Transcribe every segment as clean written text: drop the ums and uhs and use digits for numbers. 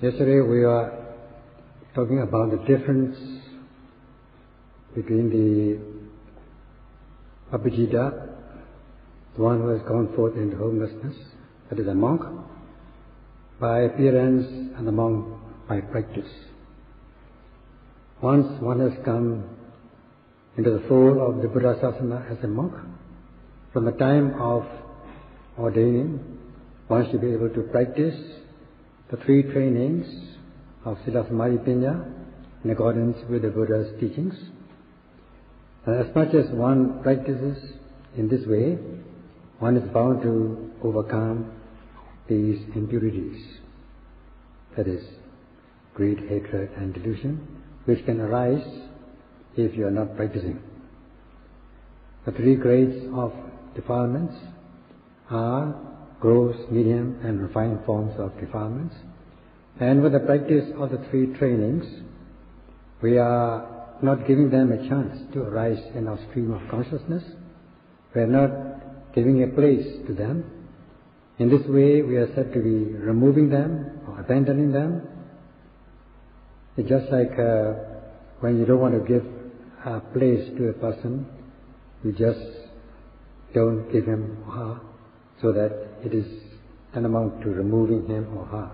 Yesterday we were talking about the difference between the Pabbajita, the one who has gone forth into homelessness, that is a monk, by appearance, and the monk by practice. Once one has come into the fold of the Buddha Sasana as a monk, from the time of ordaining, one should be able to practice the three trainings of Sila Samadhi Panya in accordance with the Buddha's teachings. And as much as one practices in this way, one is bound to overcome these impurities, that is, greed, hatred and delusion, which can arise if you are not practicing. The three grades of defilements are gross, medium and refined forms of defilements. And with the practice of the three trainings, we are not giving them a chance to arise in our stream of consciousness. We are not giving a place to them. In this way, we are said to be removing them or abandoning them. It's just like when you don't want to give a place to a person, you just don't give him or her, so that it is tantamount to removing him or her.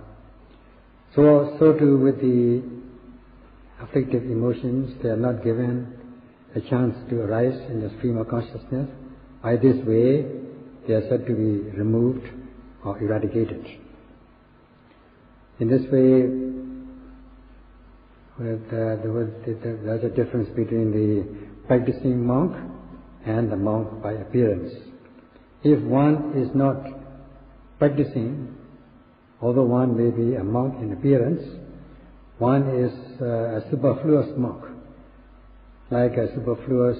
So too with the afflictive emotions, they are not given a chance to arise in the stream of consciousness. By this way, they are said to be removed or eradicated. In this way, there's a difference between the practicing monk and the monk by appearance. If one is not practicing, although one may be a monk in appearance, one is a superfluous monk, like a superfluous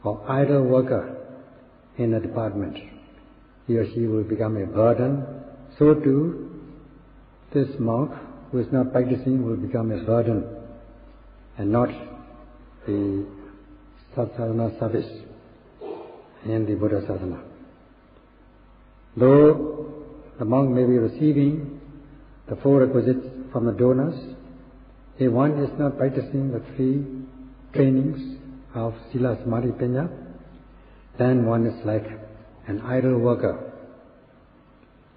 or idle worker in a department. He or she will become a burden. So too, this monk who is not practicing will become a burden and not the sadhana service in the Buddha sadhana. Though the monk may be receiving the four requisites from the donors, if one is not practicing the three trainings of Sila Samadhi Panya, then one is like an idle worker.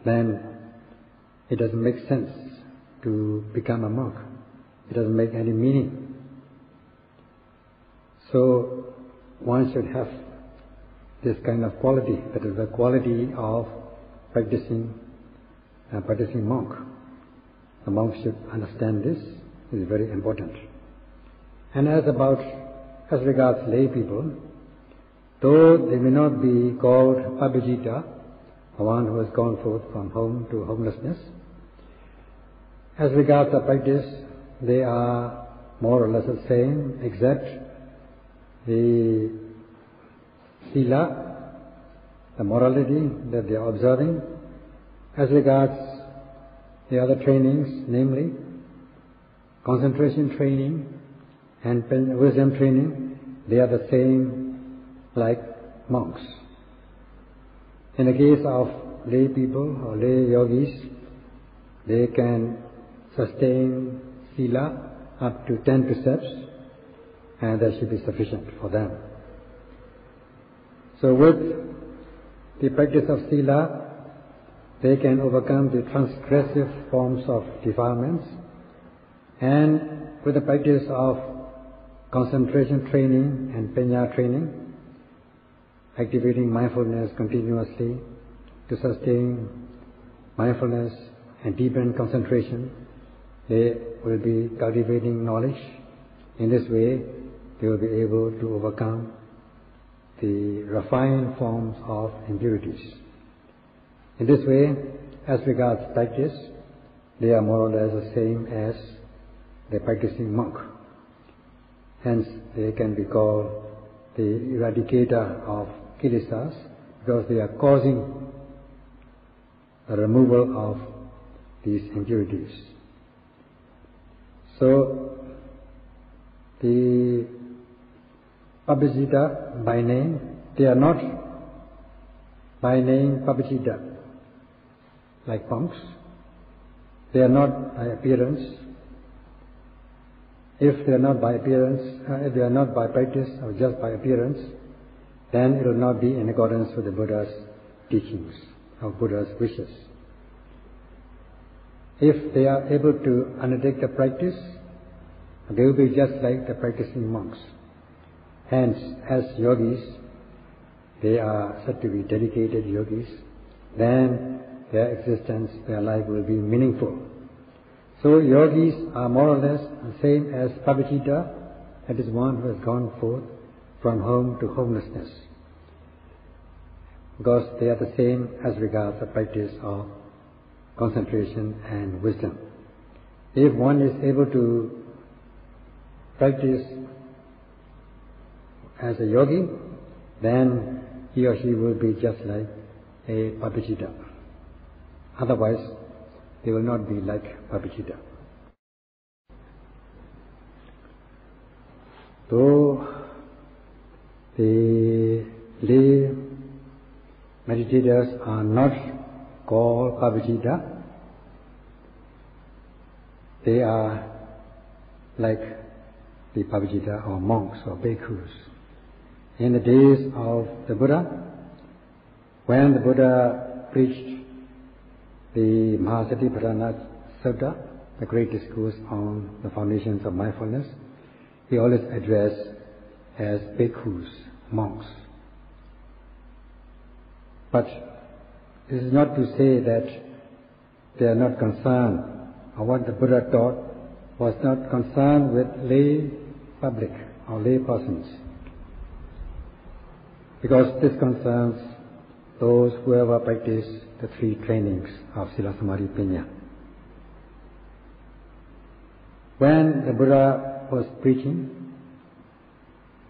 Then it doesn't make sense to become a monk. It doesn't make any meaning. So one should have this kind of quality, that is the quality of practicing monk. The monk should understand this. It is very important. And as regards lay people, though they may not be called Pabbajita, the one who has gone forth from home to homelessness, as regards the practice, they are more or less the same, except the sila, the morality that they are observing. As regards the other trainings, namely concentration training and wisdom training, they are the same like monks. In the case of lay people or lay yogis, they can sustain sila up to 10 precepts, and that should be sufficient for them. So with the practice of sila, they can overcome the transgressive forms of defilements, and with the practice of concentration training and panya training, activating mindfulness continuously to sustain mindfulness and deepen concentration, they will be cultivating knowledge. In this way, they will be able to overcome the refined forms of impurities. In this way, as regards practice, they are more or less the same as the practicing monk. Hence, they can be called the eradicator of kilesas, because they are causing the removal of these impurities. So, the Pabbajita by name, they are not by name Pabbajita like monks. they are not by appearance. If they are not by appearance, if they are not by practice or just by appearance, then it will not be in accordance with the Buddha's teachings or Buddha's wishes. If they are able to undertake the practice, they will be just like the practicing monks. Hence, as yogis, they are said to be dedicated yogis, then their existence, their life will be meaningful. So yogis are more or less the same as Pabbajita, that is one who has gone forth from home to homelessness, because they are the same as regards the practice of concentration and wisdom. If one is able to practice as a yogi, then he or she will be just like a Pabbajita. Otherwise, they will not be like Pabbajita. Though the lay meditators are not called Pabbajita, they are like the Pabbajita or monks or bhikkhus. In the days of the Buddha, when the Buddha preached the Mahasatipatthana Sutta, the great discourse on the foundations of mindfulness, he always addressed as bhikkhus, monks. But this is not to say that they are not concerned, or what the Buddha taught was not concerned with lay public or lay persons, because this concerns those who ever practice the three trainings of Sila Samadhi Panya. When the Buddha was preaching,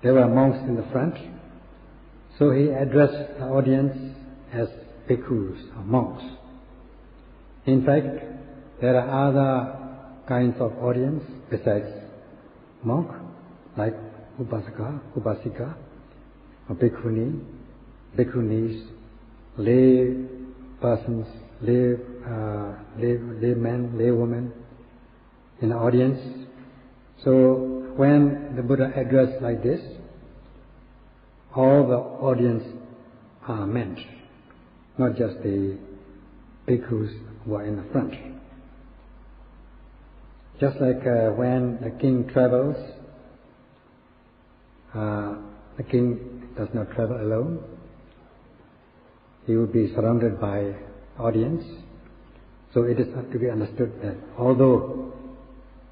there were monks in the front, so he addressed the audience as bhikkhus or monks. In fact, there are other kinds of audience besides monk, like upasaka, upasika, or bhikkhuni, bhikkhunis, lay persons, lay men, lay women in the audience. So when the Buddha addressed like this, all the audience are meant, not just the bhikkhus who are in the front. Just like when the king travels, the king does not travel alone. He will be surrounded by audience. So it is to be understood that although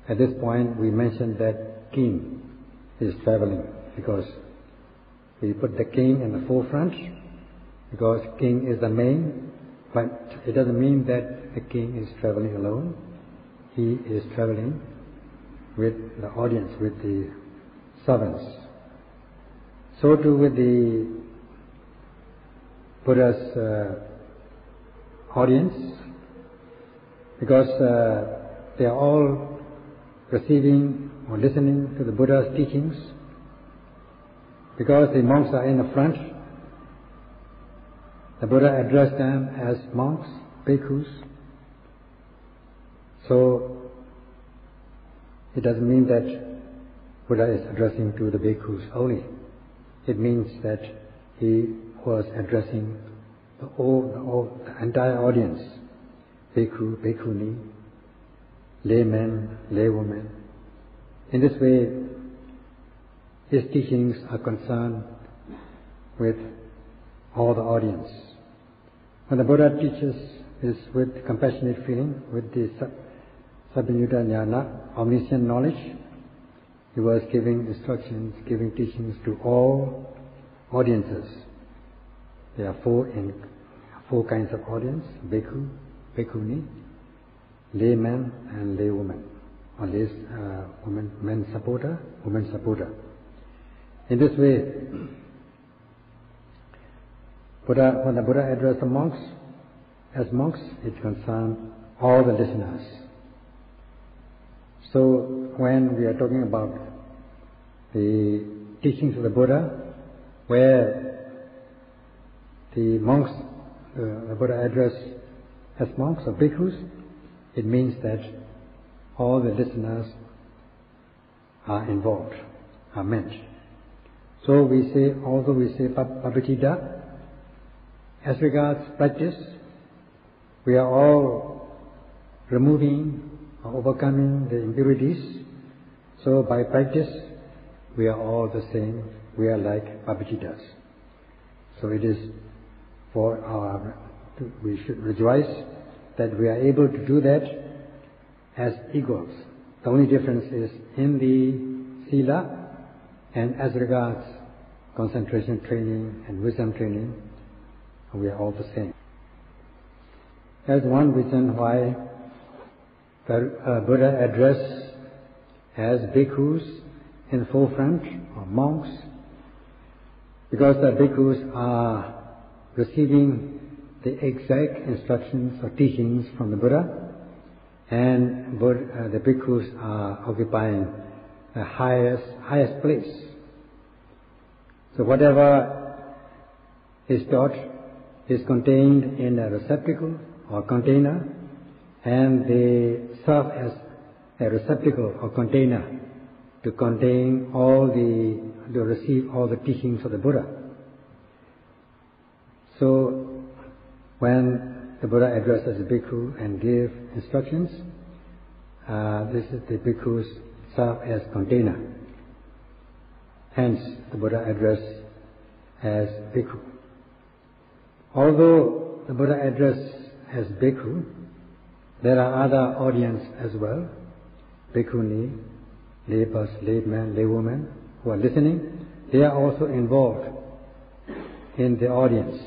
at this point we mentioned that king is traveling, because we put the king in the forefront, because king is the main, but it doesn't mean that the king is traveling alone. He is traveling with the audience, with the servants. So too with the Buddha's audience, because they are all receiving or listening to the Buddha's teachings. Because the monks are in the front, the Buddha addressed them as monks, bhikkhus. So it doesn't mean that Buddha is addressing to the bhikkhus only. It means that he was addressing the entire audience, bhikkhu, bhikkhuni, laymen, laywomen. In this way, his teachings are concerned with all the audience. When the Buddha teaches is with compassionate feeling, with the Sabhinyuta Jnana, omniscient knowledge, he was giving instructions, giving teachings to all audiences. There are four kinds of audience: bhikkhu, bhikkhuni, layman, and laywoman, or women, men supporter, women supporter. In this way, when the Buddha addressed the monks, as monks, it concerned all the listeners. So when we are talking about the teachings of the Buddha, where the monks, the Buddha addressed as monks or bhikkhus, it means that all the listeners are involved, are meant. So we say, although we say Pabbajita, as regards practice, we are all removing or overcoming the impurities. So by practice, we are all the same. We are like Pabbajītas. So it is we should rejoice that we are able to do that as equals. The only difference is in the sila and as regards concentration training and wisdom training, we are all the same. That's one reason why the Buddha address as bhikkhus in forefront, or monks, because the bhikkhus are receiving the exact instructions or teachings from the Buddha, and the bhikkhus are occupying the highest place. So whatever is taught is contained in a receptacle or container, and they serve as a receptacle or container to contain to receive all the teachings of the Buddha. So when the Buddha addresses the bhikkhu and give instructions, the bhikkhus serve as container. Hence the Buddha address as bhikkhu. Although the Buddha address as bhikkhu, there are other audience as well, bhikkhuni, laymen, laywomen who are listening. They are also involved in the audience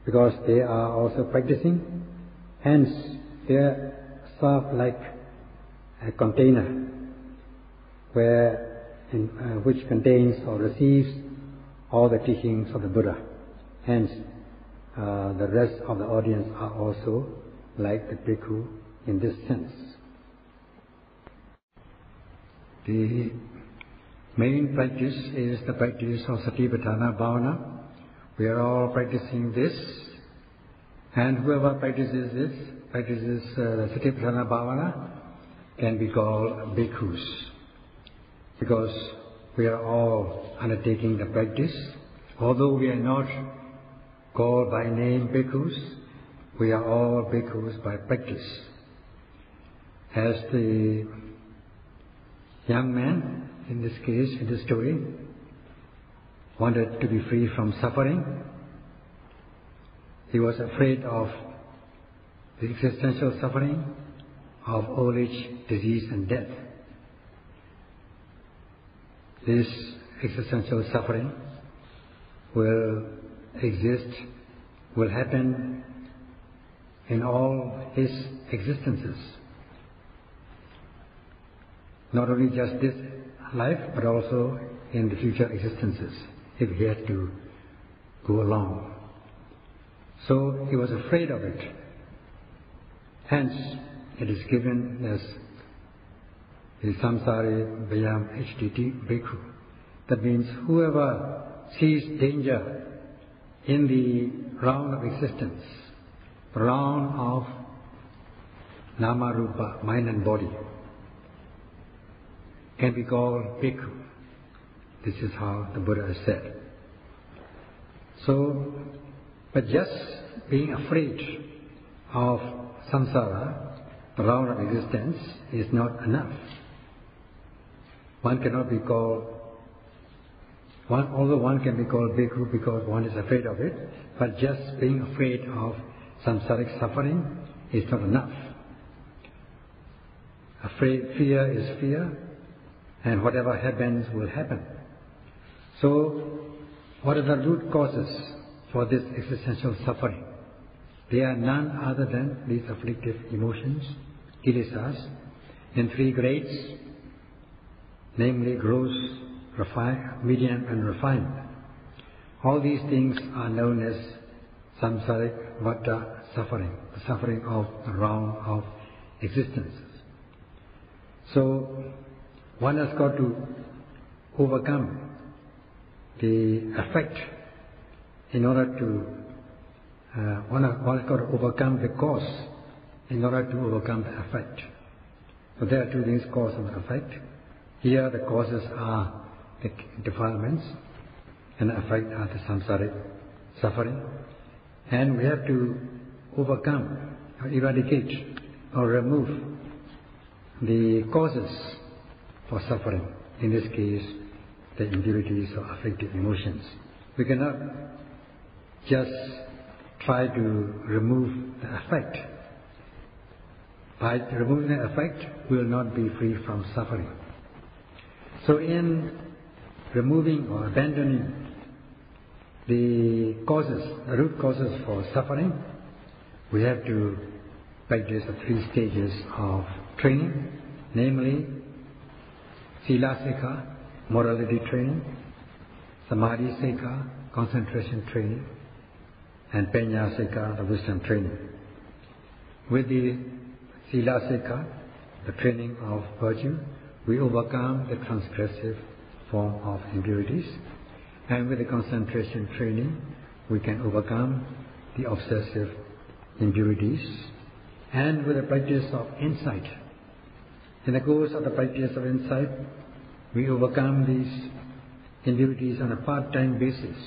because they are also practicing. Hence, they serve like a container which contains or receives all the teachings of the Buddha. Hence, the rest of the audience are also like the bhikkhu in this sense. The main practice is the practice of Satipatthana Bhavana. We are all practicing this, and whoever practices Satipatthana Bhavana can be called bhikkhus, because we are all undertaking the practice. Although we are not called by name bhikkhus, we are all bhikkhus by practice. As the young man, in this case, in this story, wanted to be free from suffering. He was afraid of the existential suffering of old age, disease and death. This existential suffering will exist, will happen in all his existences. Not only just this life, but also in the future existences, if he had to go along. So he was afraid of it. Hence, it is given as the samsari vayam hditi bhikkhu. That means whoever sees danger in the round of existence, the round of nama rupa, mind and body, can be called bhikkhu. This is how the Buddha has said. So, but just being afraid of samsara, the round of existence, is not enough. One cannot be called, although one can be called bhikkhu because one is afraid of it, but just being afraid of samsaric suffering is not enough. Fear is fear, and whatever happens will happen. So, what are the root causes for this existential suffering? They are none other than these afflictive emotions, kilesas, in three grades, namely gross, medium and refined. All these things are known as samsaric vata suffering, the suffering of the round of existences. So, one has got to overcome the effect in order to, one has got to overcome the cause in order to overcome the effect. So there are two things, cause and effect. Here the causes are the defilements, and the effect are the samsaric suffering. And we have to overcome, or eradicate, or remove the causes for suffering. In this case, the impurities or afflictive emotions. We cannot just try to remove the effect. By removing the effect, we will not be free from suffering. So in removing or abandoning the causes, the root causes for suffering, we have to practice the 3 stages of training, namely Sila Sikha, morality training, Samadhi Sikha, concentration training, and Paññā Sikha, the wisdom training. With the Sila Sikha, the training of virtue, we overcome the transgressive form of impurities, and with the concentration training, we can overcome the obsessive impurities, and with the practice of insight. In the course of the practice of insight, we overcome these impurities on a part-time basis.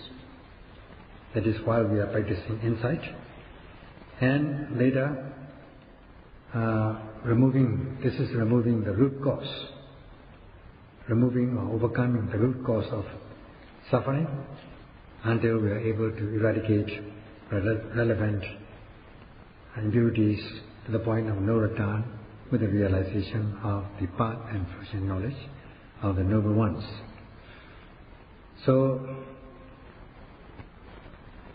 That is why we are practicing insight. And later, removing the root cause, removing or overcoming the root cause of suffering until we are able to eradicate relevant impurities to the point of no return with the realization of the path and fruition knowledge of the noble ones. So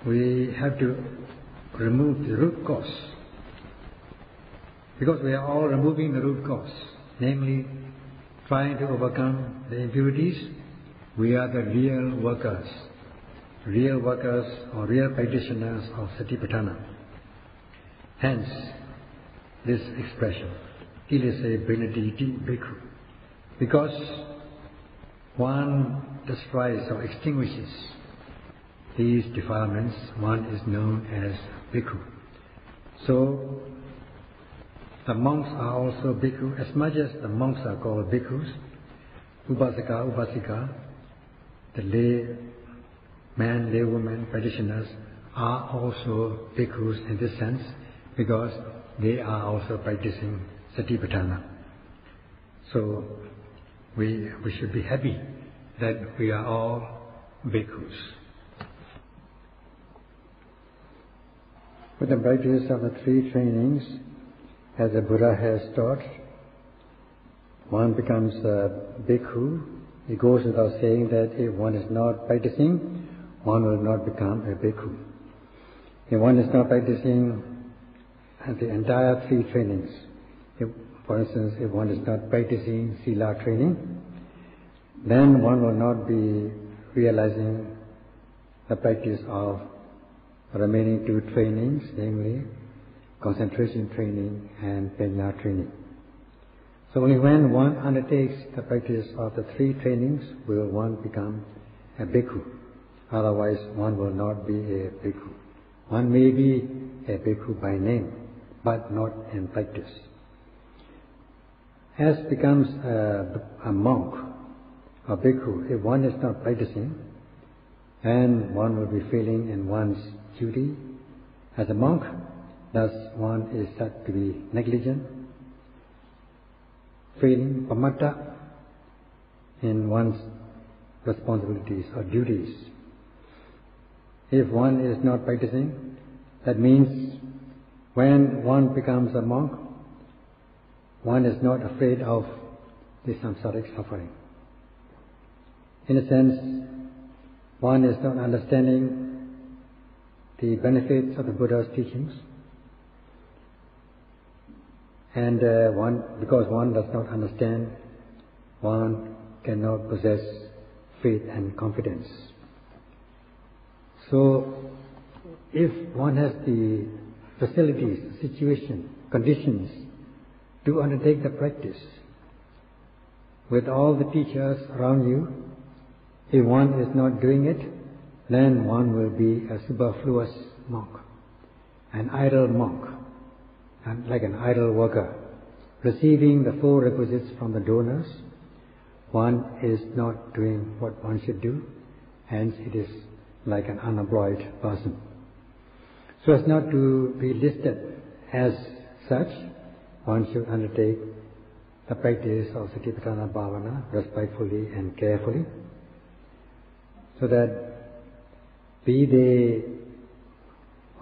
we have to remove the root cause, because we are all removing the root cause, namely trying to overcome the impurities. We are the real workers or real practitioners of Satipatthana. Hence, this expression, Ilise Benediti Bhikkhu. Because one destroys or extinguishes these defilements, one is known as Bhikkhu. So, the monks are also Bhikkhu. As much as the monks are called Bhikkhus, Upasaka, Upasika, the lay man, lay woman, practitioners are also Bhikkhus in this sense, because they are also practicing Satipatthana. So we should be happy that we are all Bhikkhus. With the practice of the 3 trainings, as the Buddha has taught, one becomes a Bhikkhu. It goes without saying that if one is not practicing, one will not become a Bhikkhu. If one is not practicing the entire 3 trainings, for instance, if one is not practicing Sila training, then one will not be realizing the practice of remaining 2 trainings, namely concentration training and Paññā training. So only when one undertakes the practice of the 3 trainings will one become a Bhikkhu. Otherwise, one will not be a Bhikkhu. One may be a Bhikkhu by name, but not in practice. As becomes a monk, a Bhikkhu, if one is not practicing, then one will be failing in one's duty as a monk. Thus, one is said to be negligent, failing, pamatta, in one's responsibilities or duties. If one is not practicing, that means when one becomes a monk, one is not afraid of the samsaric suffering. In a sense, one is not understanding the benefits of the Buddha's teachings, and because one does not understand, one cannot possess faith and confidence. So, if one has the facilities, situation, conditions to undertake the practice, with all the teachers around you, if one is not doing it, then one will be a superfluous monk, an idle monk. and like an idle worker, receiving the four requisites from the donors. One is not doing what one should do, hence it is like an unemployed person. So as not to be listed as such, one should undertake the practice of Satipatthana Bhavana respectfully and carefully, so that be they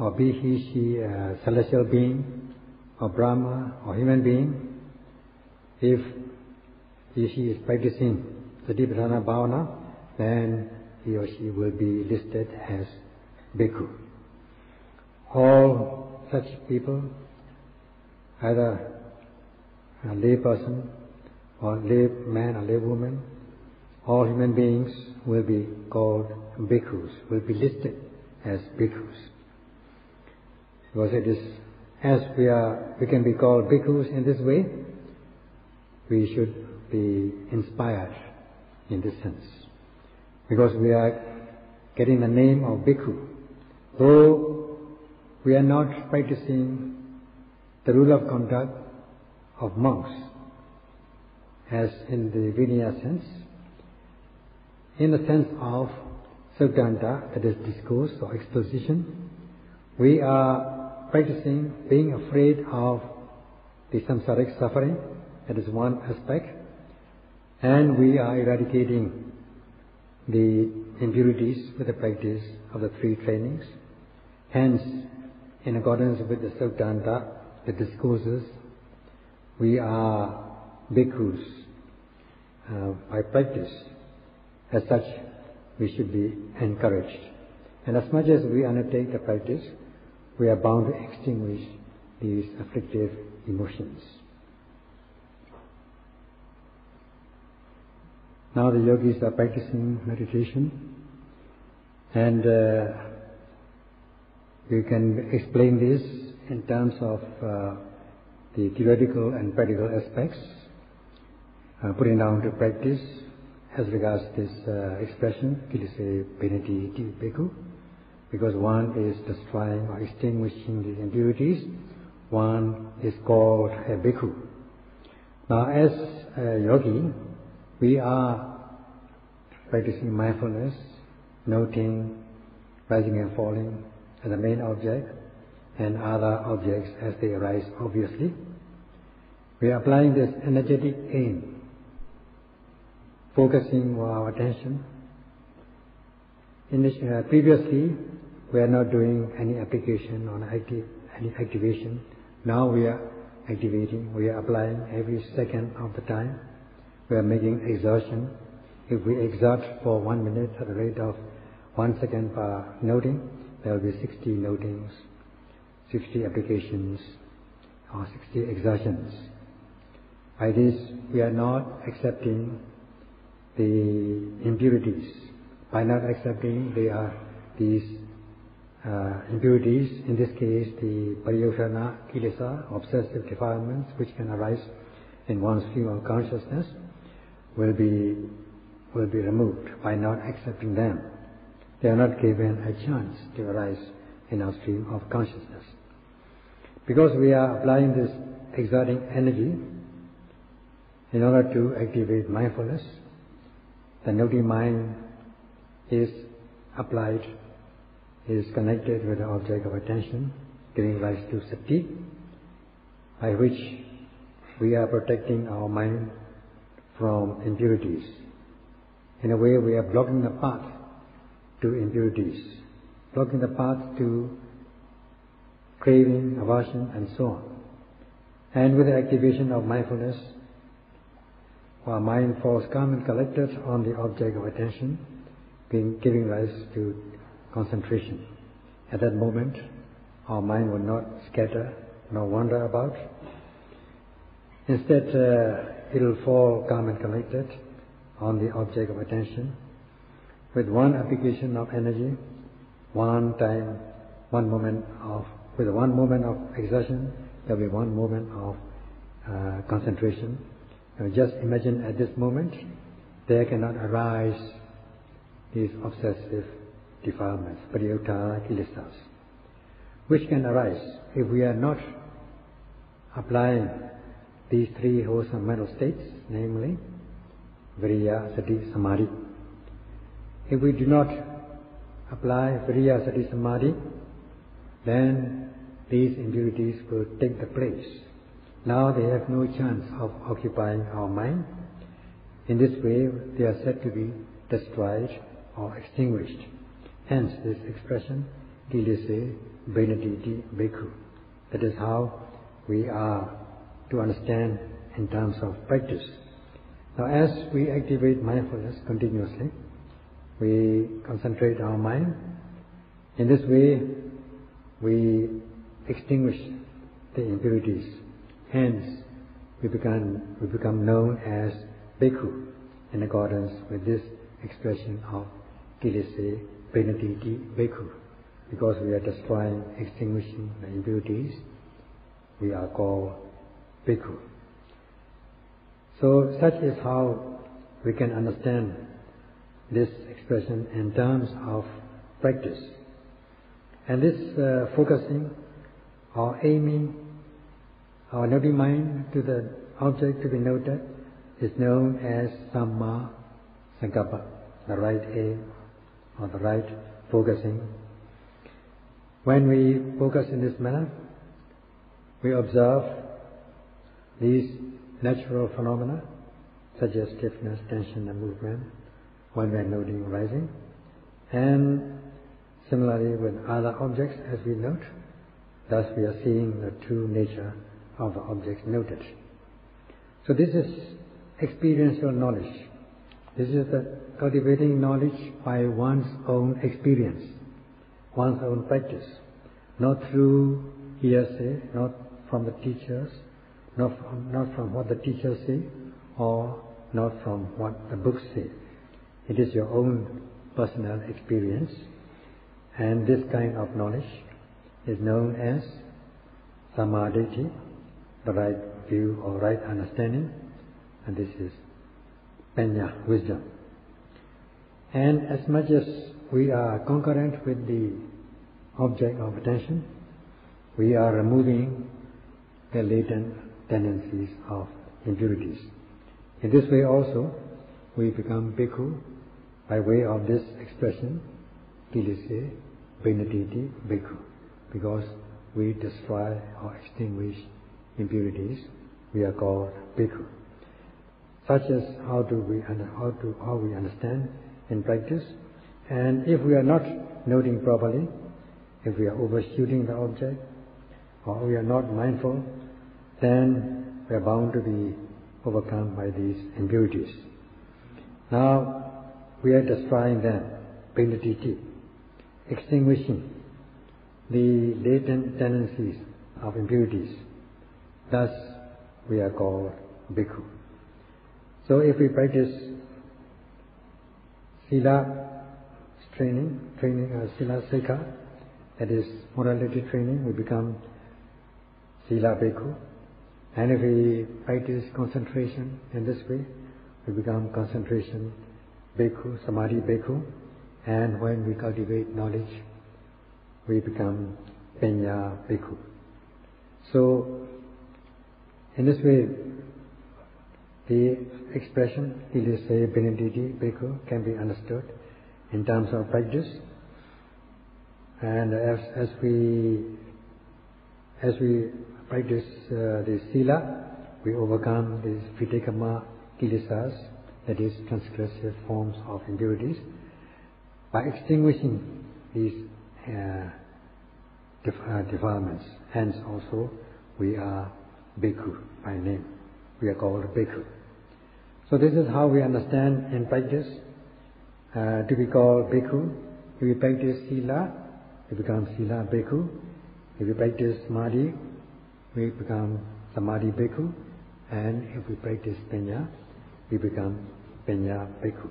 or be he, she a celestial being or Brahma or human being, if he or she is practicing Satipatthana Bhavana, then he or she will be listed as bhikkhu. All such people, either a lay person or lay man or lay woman, all human beings will be called bhikkhus, will be listed as bhikkhus. Because it is, as we can be called bhikkhus in this way, we should be inspired in this sense. Because we are getting the name of bhikkhu. Though we are not practicing the rule of conduct of monks, as in the Vinaya sense, in the sense of Siddhanta, that is discourse or exposition, we are practicing being afraid of the samsaric suffering, that is one aspect, and we are eradicating the impurities with the practice of the three trainings. Hence, in accordance with the Siddhanta, the discourses, we are bhikkhus by practice. As such, we should be encouraged. And as much as we undertake the practice, we are bound to extinguish these afflictive emotions. Now the yogis are practicing meditation, and we can explain this in terms of the theoretical and practical aspects, putting down to practice as regards this expression, kilise penati ti bhikkhu, because one is destroying or extinguishing the impurities, one is called a bhikkhu. Now as a yogi, we are practicing mindfulness, noting rising and falling as the main object, and other objects as they arise obviously. We are applying this energetic aim, focusing our attention. Previously, we are not doing any application or any activation. Now we are activating, we are applying every second of the time. We are making exertion. If we exert for 1 minute at the rate of 1 second per noting, there will be 60 notings, 60 applications, or 60 exertions. By this, we are not accepting the impurities. By not accepting these impurities, in this case the pariyotana kilesa, obsessive defilements which can arise in one's stream of consciousness, will be removed by not accepting them. They are not given a chance to arise in our stream of consciousness. Because we are applying this exerting energy in order to activate mindfulness, the noting mind is applied, is connected with the object of attention, giving rise to sati, by which we are protecting our mind from impurities. In a way, we are blocking the path to impurities, blocking the path to craving, aversion, and so on. And with the activation of mindfulness, our mind falls calm and collected on the object of attention, giving rise to concentration. At that moment, our mind will not scatter nor wander about. Instead, it will fall calm and collected on the object of attention. With one application of energy, with one moment of exertion, there will be one moment of concentration. Now just imagine at this moment, there cannot arise these obsessive defilements, pariyotana kilesas, which can arise if we are not apply these three wholesome mental states, namely Viriya, Sati, Samadhi. If we do not apply Viriya, Sati, Samadhi, then these impurities will take the place. Now they have no chance of occupying our mind. In this way, they are said to be destroyed or extinguished. Hence this expression, Kilese Benediti Bhikkhu. That is how we are to understand in terms of practice. Now as we activate mindfulness continuously, we concentrate our mind. In this way, we extinguish the impurities. Hence, we become known as Bhikkhu in accordance with this expression of Kilese Benediti Bhikkhu. Because we are destroying, extinguishing the impurities, we are called Bhikkhu. So such is how we can understand this expression in terms of practice. And this focusing or aiming our noting mind to the object to be noted is known as Samma Sankappa, the right aim or the right focusing. When we focus in this manner, we observe these natural phenomena such as stiffness, tension and movement when we are noting arising, and similarly with other objects as we note. Thus we are seeing the true nature of the objects noted. So this is experiential knowledge. This is the cultivating knowledge by one's own experience, one's own practice, not through hearsay, not from the teachers, not from what the teachers say, or not from what the books say. It is your own personal experience, and this kind of knowledge is known as Samadhi, the right view or right understanding, and this is Panya, wisdom. And as much as we are concurrent with the object of attention, we are removing the latent tendencies of impurities. In this way also, we become Bhikkhu by way of this expression, Kilese Benediti Bhikkhu. Because we destroy or extinguish impurities, we are called Bhikkhu. Such is how we understand in practice. And if we are not noting properly, if we are overshooting the object, or we are not mindful, then we are bound to be overcome by these impurities. Now we are destroying them, Benediti, extinguishing the latent tendencies of impurities. Thus we are called Bhikkhu. So if we practice Sila training, Sila Sikha, that is morality training, we become Sila Bhikkhu. And if we practice concentration in this way, we become concentration Bhikkhu, Samadhi Bhikkhu. And when we cultivate knowledge, we become Panya Bhikkhu. So in this way, the expression Kilese Benediti Bhikkhu can be understood in terms of practice. And as we practice the Sila, we overcome these Vitekama Kilesas, that is transgressive forms of impurities, by extinguishing these defilements. Hence also we are Bhikkhu by name. We are called Bhikkhu. So this is how we understand in practice to be called Bhikkhu. If we practice Sila, we become Sila Bhikkhu. If we practice Samadhi, we become Samadhi Bhikkhu. And if we practice Panya, we become Panya Bhikkhu.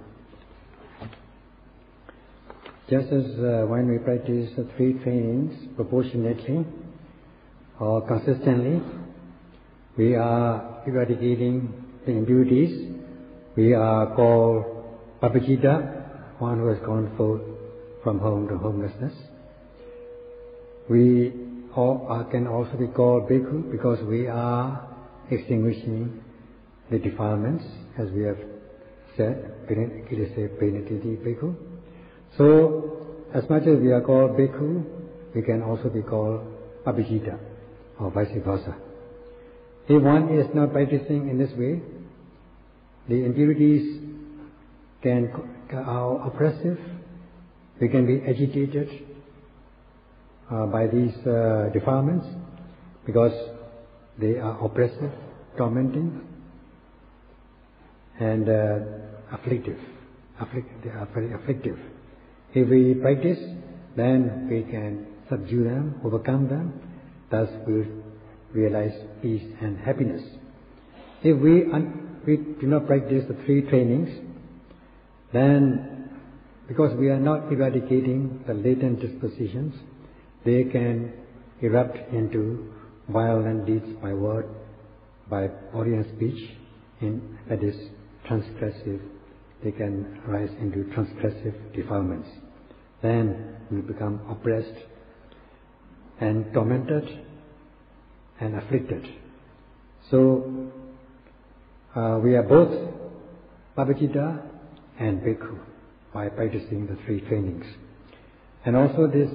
Just as when we practice the three trainings proportionately or consistently, we are eradicating the impurities. We are called Pabbajita, one who has gone forth from home to homelessness. We or can also be called bhikkhu because we are extinguishing the defilements, as we have said, Paṇḍitā bhikkhu. So, as much as we are called bhikkhu, we can also be called Pabbajita, or vice versa. If one is not practicing in this way, the impurities are oppressive, we can be agitated by these defilements because they are oppressive, tormenting, and afflictive. They are very afflictive. If we practice, then we can subdue them, overcome them, thus we realize peace and happiness. If we do not practice the three trainings, then because we are not eradicating the latent dispositions, they can erupt into violent deeds by word, by body and speech, that is transgressive. They can rise into transgressive defilements. Then we become oppressed and tormented and afflicted. So we are both Pabbajita and bhikkhu by practicing the three trainings. And also this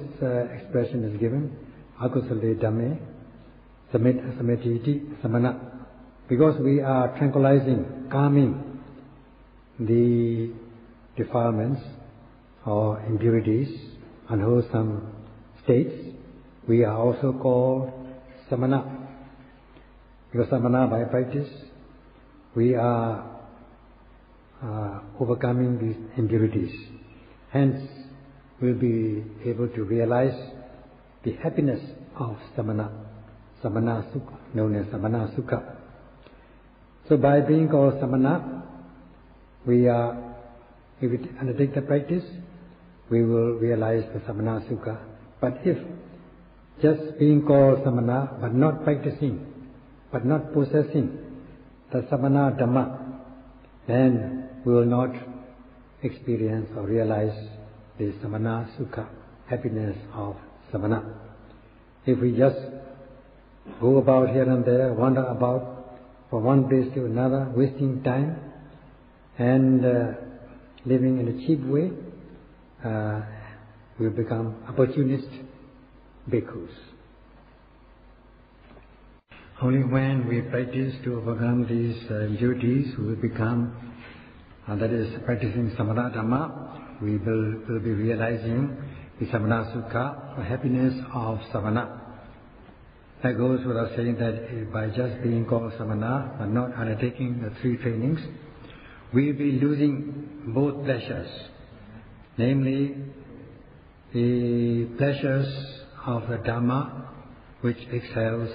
expression is given, akusale dhamme sametiti samana, because we are tranquilizing, calming the defilements or impurities, unwholesome states, we are also called samana. Because samana, by practice, we are overcoming these impurities. Hence, we'll be able to realize the happiness of samana, samana sukha, known as samana sukha. So by being called samana, if we undertake the practice, we will realize the samana sukha. But if just being called samana, but not practicing, but not possessing the samana dhamma, then we will not experience or realize the samana sukha, happiness of samana. If we just go about here and there, wander about from one place to another, wasting time and living in a cheap way, we will become opportunist bhikkhus. Only when we practice to overcome these impurities, we will become, that is, practicing samana dhamma, we will be realizing the samana sukha, the happiness of samana. That goes without saying that by just being called samana, but not undertaking the three trainings, we will be losing both pleasures, namely the pleasures of the Dhamma, which excels,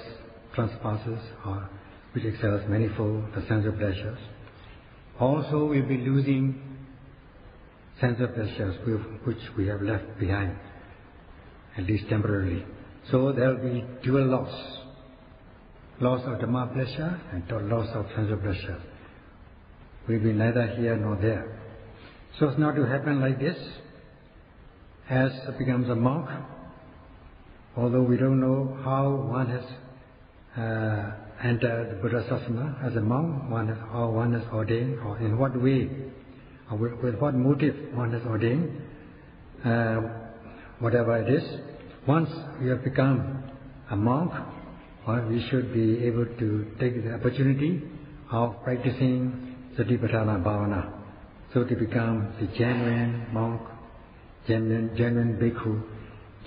transpasses, or which excels manifold the sense of pleasures. Also, we will be losing sense of pleasures which we have left behind, at least temporarily. So there will be dual loss. Loss of Dhamma pleasure and loss of sense of pleasure. We will be neither here nor there. So it's not to happen like this. As becomes a monk, although we don't know how one has entered the Buddha Sasana as a monk, how one is ordained, or in what way, or with what motive one is ordained, whatever it is. Once we have become a monk, we should be able to take the opportunity of practicing Satipatthana Bhavana, so to become the genuine monk, genuine bhikkhu,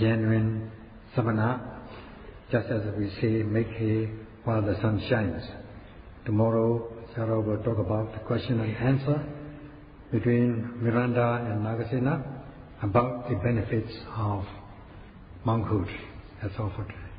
genuine samana, just as we say, make hay while the sun shines. Tomorrow, Sayadaw will talk about the question and answer between Miranda and Nagasena about the benefits of monkhood. That's all for today.